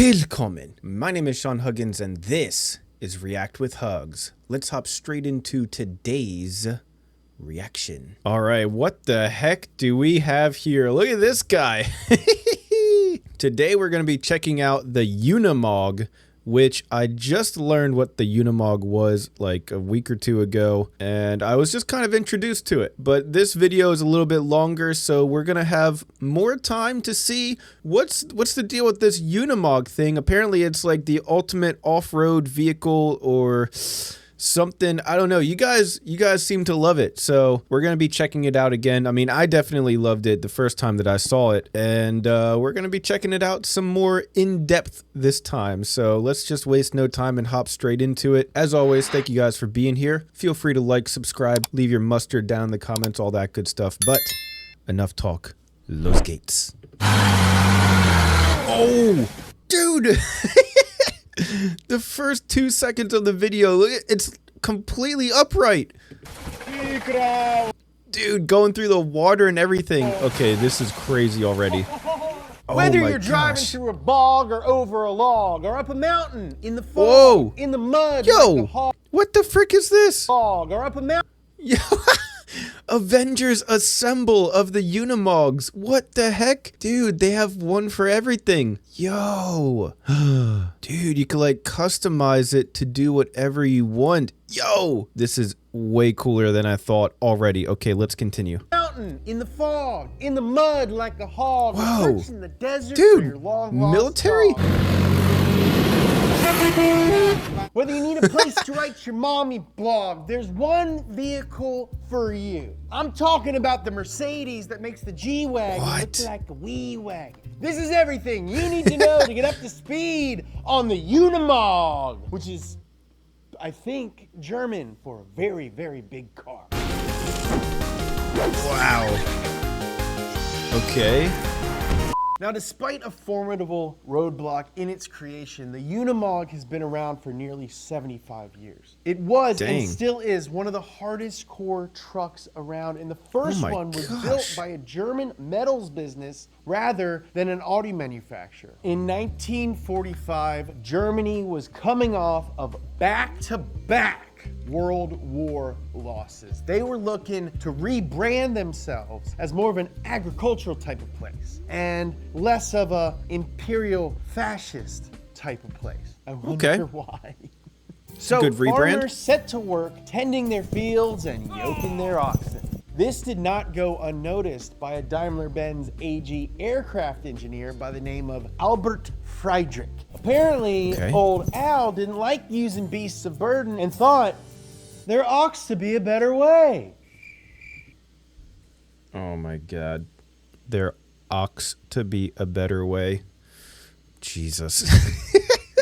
Willkommen! My name is Sean Huggins and this is React with Hugs. Let's hop straight into today's reaction. Alright, what the heck do we have here? Look at this guy! Today we're going to be checking out the UNIMOG, which I just learned what the UNIMOG was like a week or two ago, and I was just kind of introduced to it. But this video is a little bit longer, so we're gonna have more time to see what's the deal with this UNIMOG thing. Apparently it's like the ultimate off-road vehicle or something. I don't know. You guys seem to love it, so we're gonna be checking it out again. I mean, I definitely loved it the first time that I saw it, and we're gonna be checking it out some more in depth this time. So let's just waste no time and hop straight into it. As always, thank you guys for being here. Feel free to like, subscribe, leave your mustard down in the comments, all that good stuff. But enough talk. Los gates. Oh, dude. The first 2 seconds of the video, it's completely upright. Dude, going through the water and everything. Okay, this is crazy already. Whether you're driving through a bog or over a log or up a mountain in the fog, in the mud, yo, what the frick is this? Fog or up a mountain. Yo, Avengers Assemble of the Unimogs. What the heck? Dude, they have one for everything. Yo. Dude, you can like customize it to do whatever you want. Yo, this is way cooler than I thought already. Okay, let's continue. Mountain, in the fog, in the mud like a hog. Whoa. In the desert dude, for your long military? Whether you need a place to write your mommy blog, there's one vehicle for you. I'm talking about the Mercedes that makes the G-Wagon look like a wee wagon. This is everything you need to know to get up to speed on the UNIMOG, which is, I think, German for a very, very big car. Wow. Okay. Now, despite a formidable roadblock in its creation, the UNIMOG has been around for nearly 75 years. It was and still is one of the hardest core trucks around, and the first one was built by a German metals business rather than an auto manufacturer. In 1945, Germany was coming off of back-to-back World War losses. They were looking to rebrand themselves as more of an agricultural type of place and less of a imperial fascist type of place. I wonder why. So good rebrand. Farmers set to work tending their fields and yoking their oxen. This did not go unnoticed by a Daimler-Benz AG aircraft engineer by the name of Albert Friedrich. Apparently, old Al didn't like using beasts of burden and thought there ought to be a better way. Oh my God. There ought to be a better way. Jesus.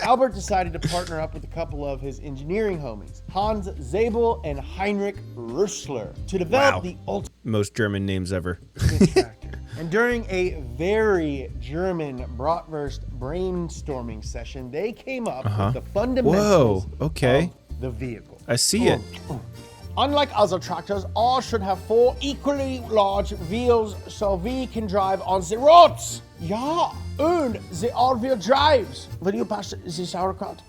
Albert decided to partner up with a couple of his engineering homies, Hans Zabel and Heinrich Rüssler, to develop the ultimate most German names ever. tractor. And during a very German bratwurst brainstorming session, they came up with the fundamentals of the vehicle. I see it. Unlike other tractors, ours should have 4 equally large wheels so we can drive on the roads. Yeah, and the all-wheel drives. Will you pass the sauerkraut?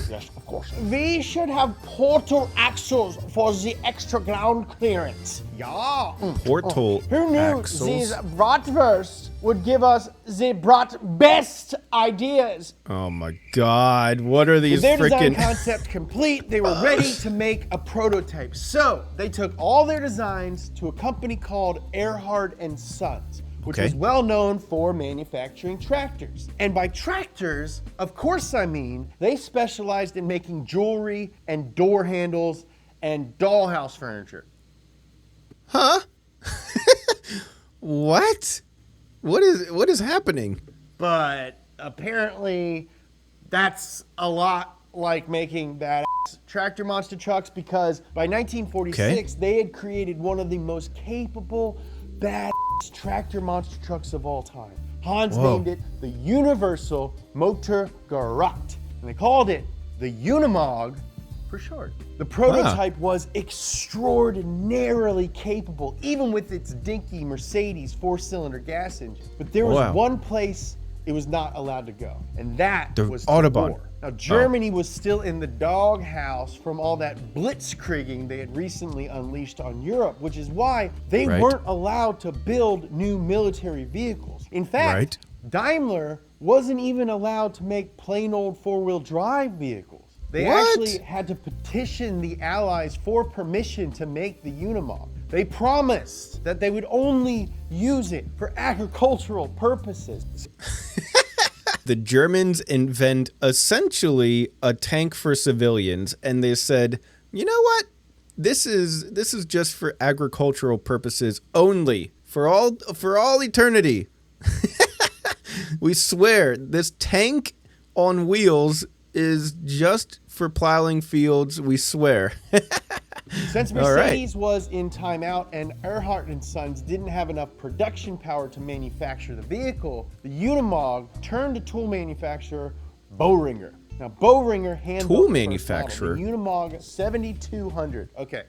Yes, of course. We should have portal axles for the extra ground clearance. Yeah. Portal Who knew axles? these bratwursts would give us the best ideas? Oh my God, what are these With their design freaking concept complete, they were ready to make a prototype. So they took all their designs to a company called Earhart & Sons, which was well known for manufacturing tractors. And by tractors, of course I mean, they specialized in making jewelry and door handles and dollhouse furniture. Huh? What? What is happening? But apparently that's a lot like making badass tractor monster trucks, because by 1946 they had created one of the most capable badass tractor monster trucks of all time. Hans named it the Universal Motorgerät, and they called it the UNIMOG for short. The prototype was extraordinarily capable, even with its dinky Mercedes 4-cylinder gas engine. But there was one place it was not allowed to go. And that The was Autobahn. war. Now, Germany was still in the doghouse from all that blitzkrieging they had recently unleashed on Europe, which is why they weren't allowed to build new military vehicles. In fact, Daimler wasn't even allowed to make plain old four-wheel drive vehicles. They actually had to petition the Allies for permission to make the Unimog. They promised that they would only use it for agricultural purposes. The Germans invent essentially a tank for civilians, and they said, you know what? This is just for agricultural purposes only, for all eternity. We swear, this tank on wheels is just for plowing fields, we swear. Since Mercedes was in timeout and Earhart and Sons didn't have enough production power to manufacture the vehicle, the Unimog turned to tool manufacturer Boehringer. Now, Boehringer handled tool the manufacturer. The Unimog 7200. Okay.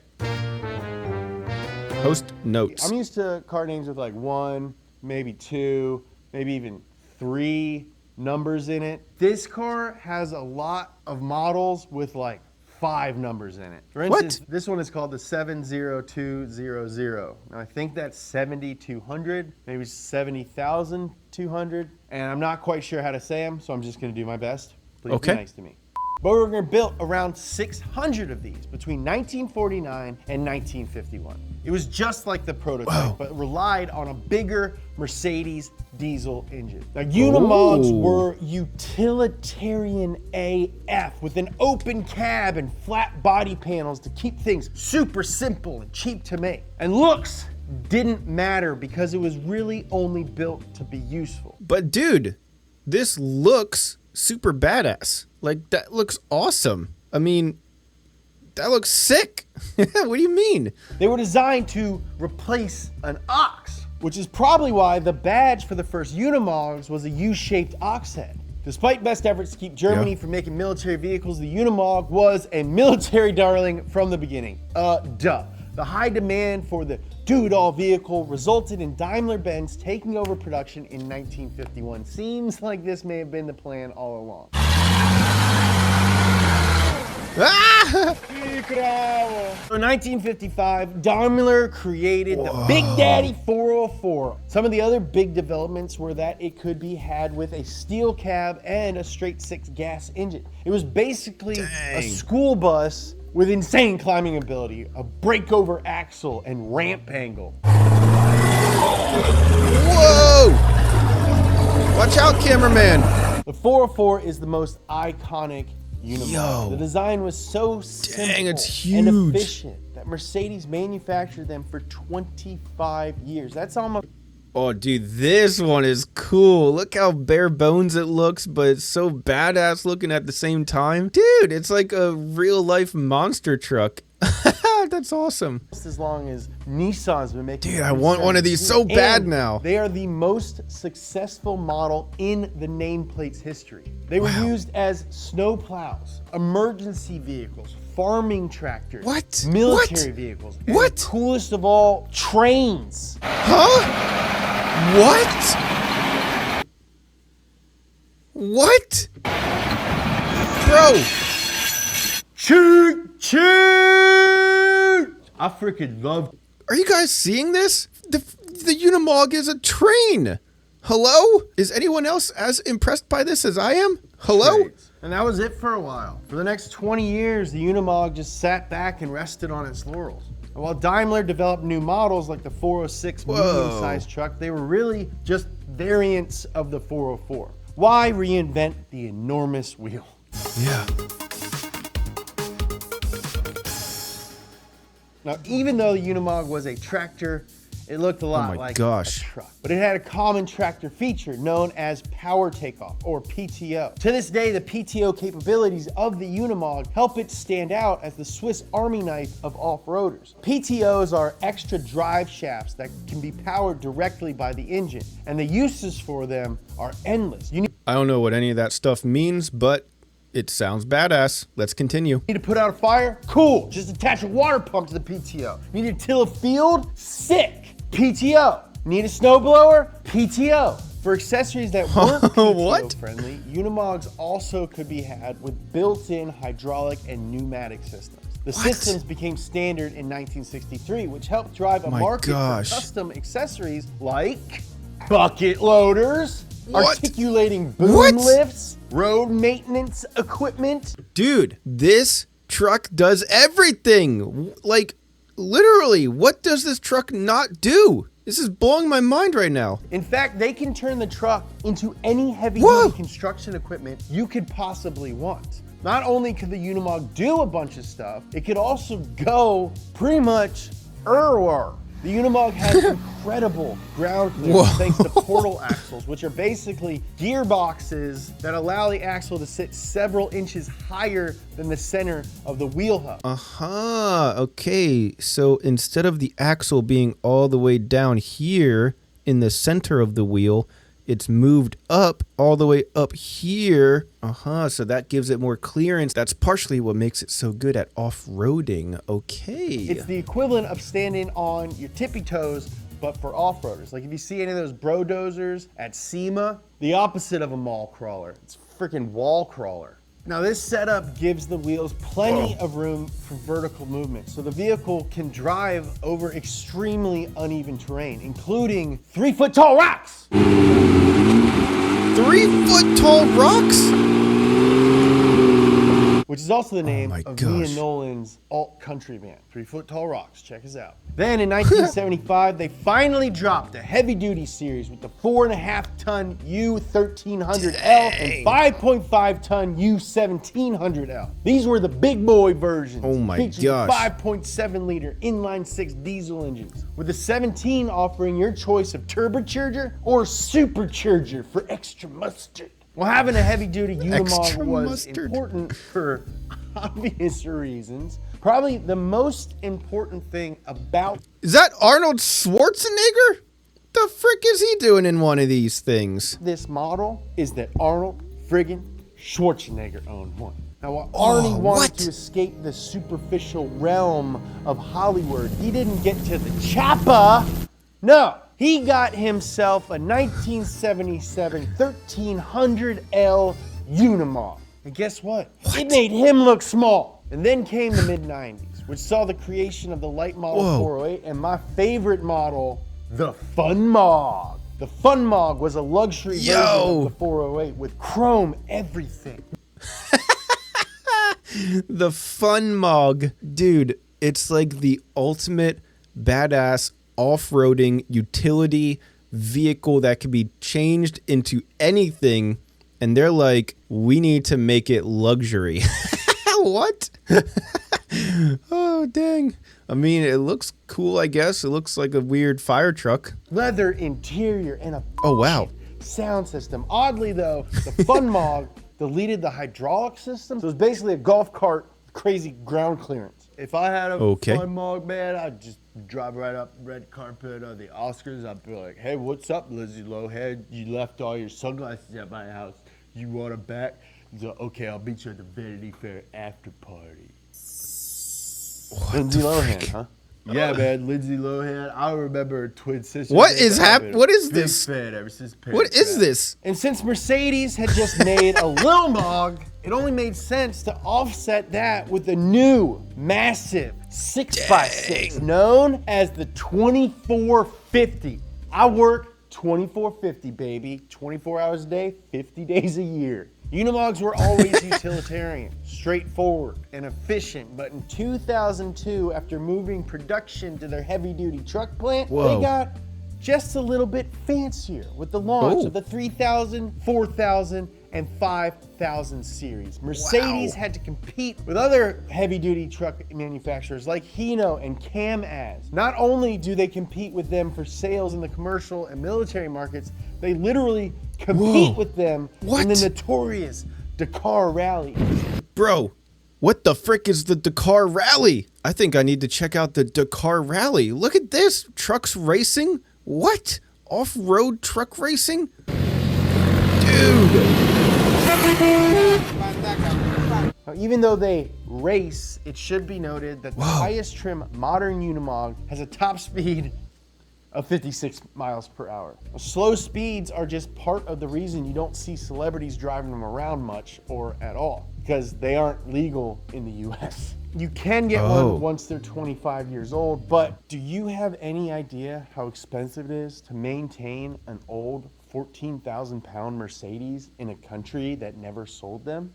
Post notes. I'm used to car names with like 1, maybe 2, maybe even 3 numbers in it. This car has a lot of models with like 5 numbers in it. For instance, this one is called the 70200. Now I think that's 7200, maybe 70,200, and I'm not quite sure how to say them, so I'm just gonna do my best. Please be nice to me. Boehringer built around 600 of these between 1949 and 1951. It was just like the prototype, but relied on a bigger Mercedes diesel engine. Now, Unimogs were utilitarian AF with an open cab and flat body panels to keep things super simple and cheap to make. And looks didn't matter because it was really only built to be useful. But dude, this looks super badass. Like, that looks awesome. I mean, that looks sick. What do you mean? They were designed to replace an ox, which is probably why the badge for the first Unimogs was a U-shaped ox head. Despite best efforts to keep Germany from making military vehicles, the Unimog was a military darling from the beginning. Duh. The high demand for the do-it-all vehicle resulted in Daimler-Benz taking over production in 1951. Seems like this may have been the plan all along. In 1955, Daimler created the Big Daddy 404. Some of the other big developments were that it could be had with a steel cab and a straight 6 gas engine. It was basically a school bus with insane climbing ability, a breakover axle, and ramp angle. Whoa! Watch out, cameraman! The 404 is the most iconic Unimog. The design was so simple and efficient that Mercedes manufactured them for 25 years. That's almost... Oh, dude, this one is cool. Look how bare bones it looks, but it's so badass looking at the same time. Dude, it's like a real-life monster truck. That's awesome. Just as long as Nissan's been making. Dude, I want one of these so bad now. They are the most successful model in the nameplate's history. They were used as snow plows, emergency vehicles, farming tractors, military vehicles, and the coolest of all, trains. Huh? What? Bro. Choo choo! I freaking love. Are you guys seeing this? The Unimog is a train. Hello? Is anyone else as impressed by this as I am? Hello? And that was it for a while. For the next 20 years, the Unimog just sat back and rested on its laurels. And while Daimler developed new models like the 406 medium-sized truck, they were really just variants of the 404. Why reinvent the enormous wheel? Yeah. Now, even though the Unimog was a tractor, it looked a lot like a truck. But it had a common tractor feature known as power takeoff, or PTO. To this day, the PTO capabilities of the Unimog help it stand out as the Swiss Army knife of off-roaders. PTOs are extra drive shafts that can be powered directly by the engine, and the uses for them are endless. I don't know what any of that stuff means, but it sounds badass. Let's continue. Need to put out a fire? Cool. Just attach a water pump to the PTO. Need to till a field? Sick. PTO. Need a snowblower? PTO. For accessories that weren't What? PTO-friendly, Unimogs also could be had with built-in hydraulic and pneumatic systems. The systems became standard in 1963, which helped drive a market for custom accessories like bucket loaders, articulating boom lifts, road maintenance equipment. Dude, this truck does everything. Like, literally, what does this truck not do? This is blowing my mind right now. In fact, they can turn the truck into any heavy-duty construction equipment you could possibly want. Not only could the Unimog do a bunch of stuff, it could also go pretty much everywhere. The Unimog has incredible ground clearance thanks to portal axles, which are basically gearboxes that allow the axle to sit several inches higher than the center of the wheel hub. Okay, so instead of the axle being all the way down here in the center of the wheel, it's moved up all the way up here. So that gives it more clearance. That's partially what makes it so good at off-roading. Okay. It's the equivalent of standing on your tippy toes, but for off-roaders. Like if you see any of those bro-dozers at SEMA, the opposite of a mall crawler. It's a freaking wall crawler. Now this setup gives the wheels plenty of room for vertical movement, so the vehicle can drive over extremely uneven terrain, including 3-foot tall rocks. 3-foot tall rocks? Which is also the name of Mia Nolan's alt-country band, 3-Foot Tall Rocks. Check us out. Then in 1975, they finally dropped a heavy-duty series with the 4.5-ton U1300L and 5.5-ton U1700L. These were the big boy versions. Oh my featuring gosh. 5.7-liter inline-6 diesel engines, with the 17 offering your choice of turbocharger or supercharger for extra mustard. Well, having a heavy-duty Unimog was important for obvious reasons. Probably the most important thing about... Is that Arnold Schwarzenegger? The frick is he doing in one of these things? This model is that Arnold friggin' Schwarzenegger owned one. Now, while Arnie wanted to escape the superficial realm of Hollywood, he didn't get to the chopper. No. He got himself a 1977 1300L Unimog. And guess what? It made him look small. And then came the mid-90s, which saw the creation of the light model 408 and my favorite model, the Fun Mog. The Fun Mog was a luxury version of the 408 with chrome everything. The Fun Mog. Dude, it's like the ultimate badass off-roading utility vehicle that can be changed into anything, and they're like, we need to make it luxury. What? Oh, dang. I mean, it looks cool, I guess. It looks like a weird fire truck. Leather interior and a sound system. Oddly, though, the Fun Mog deleted the hydraulic system, so it's basically a golf cart with crazy ground clearance. If I had a Fun Mog, man, I'd just drive right up red carpet of the Oscars. I'd be like, hey, what's up, Lizzie Lohan? You left all your sunglasses at my house. You want them back? So, okay, I'll meet you at the Vanity Fair after party. Lindsay Lohan, huh? Yeah, man, Lindsay Lohan. I remember her twin sister. What is happening? What is this? Big fan ever since what is this? And since Mercedes had just made a little Mog, it only made sense to offset that with a new, massive 6x6 known as the 2450. I work 2450, baby. 24 hours a day, 50 days a year. Unimogs were always utilitarian, straightforward, and efficient, but in 2002, after moving production to their heavy-duty truck plant, they got just a little bit fancier with the launch of the 3000, 4000, and 5000 series. Mercedes had to compete with other heavy-duty truck manufacturers like Hino and Cam-Az. Not only do they compete with them for sales in the commercial and military markets, they literally compete with them in the notorious Dakar Rally. Bro, what the frick is the Dakar Rally? I think I need to check out the Dakar Rally. Look at this. Trucks racing? What? Off-road truck racing? Dude. Now, even though they race, it should be noted that the highest trim modern Unimog has a top speed of 56 miles per hour. Slow speeds are just part of the reason you don't see celebrities driving them around much or at all, because they aren't legal in the US. You can get one once they're 25 years old, but do you have any idea how expensive it is to maintain an old 14,000-pound Mercedes in a country that never sold them?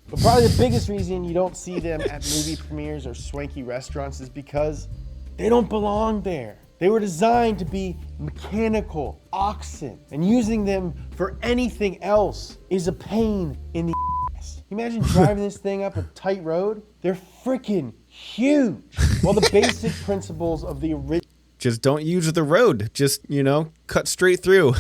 But probably the biggest reason you don't see them at movie premieres or swanky restaurants is because they don't belong there. They were designed to be mechanical oxen, and using them for anything else is a pain in the ass. Imagine driving this thing up a tight road. They're freaking huge. Well, the basic principles of the Just don't use the road. Just, you know, cut straight through.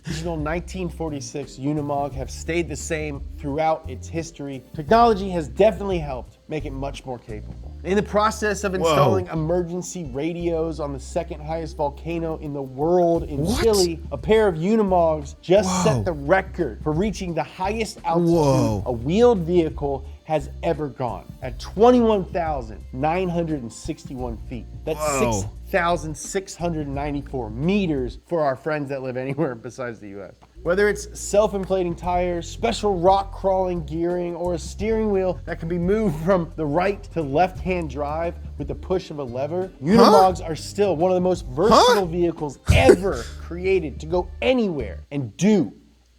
original 1946 UNIMOG have stayed the same throughout its history. Technology has definitely helped make it much more capable. In the process of installing emergency radios on the second highest volcano in the world in Chile, a pair of UNIMOGs just set the record for reaching the highest altitude a wheeled vehicle has ever gone at 21,961 feet. That's 6,694 meters for our friends that live anywhere besides the US. Whether it's self-inflating tires, special rock crawling gearing, or a steering wheel that can be moved from the right to left-hand drive with the push of a lever, UNIMOGs are still one of the most versatile vehicles ever created to go anywhere and do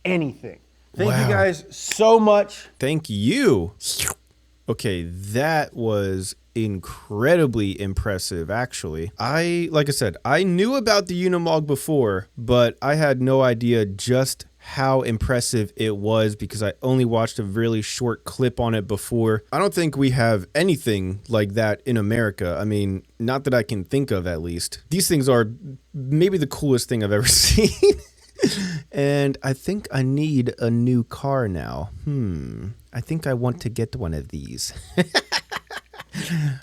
anything. Thank you guys so much. Thank you. Okay, that was incredibly impressive, actually. Like I said, I knew about the UNIMOG before, but I had no idea just how impressive it was because I only watched a really short clip on it before. I don't think we have anything like that in America. I mean, not that I can think of, at least. These things are maybe the coolest thing I've ever seen. And I think I need a new car now. I think I want to get one of these.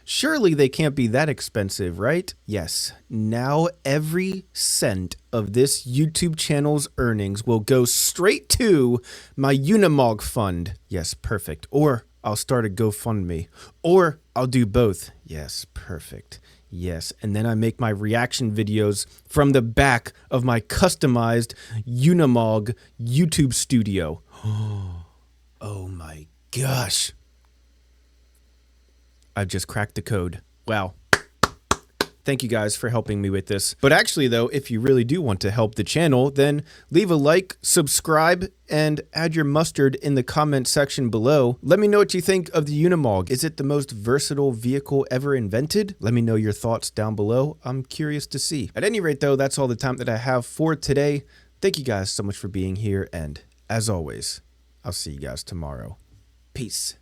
Surely they can't be that expensive, right? Yes. Now every cent of this YouTube channel's earnings will go straight to my UNIMOG fund. Yes, perfect. Or I'll start a GoFundMe. Or I'll do both. Yes, perfect. Yes, and then I make my reaction videos from the back of my customized UNIMOG YouTube studio. Oh my gosh. I've just cracked the code. Wow. Thank you guys for helping me with this. But actually though, if you really do want to help the channel, then leave a like, subscribe, and add your mustard in the comment section below. Let me know what you think of the UNIMOG. Is it the most versatile vehicle ever invented? Let me know your thoughts down below. I'm curious to see. At any rate though, that's all the time that I have for today. Thank you guys so much for being here, and as always, I'll see you guys tomorrow. Peace.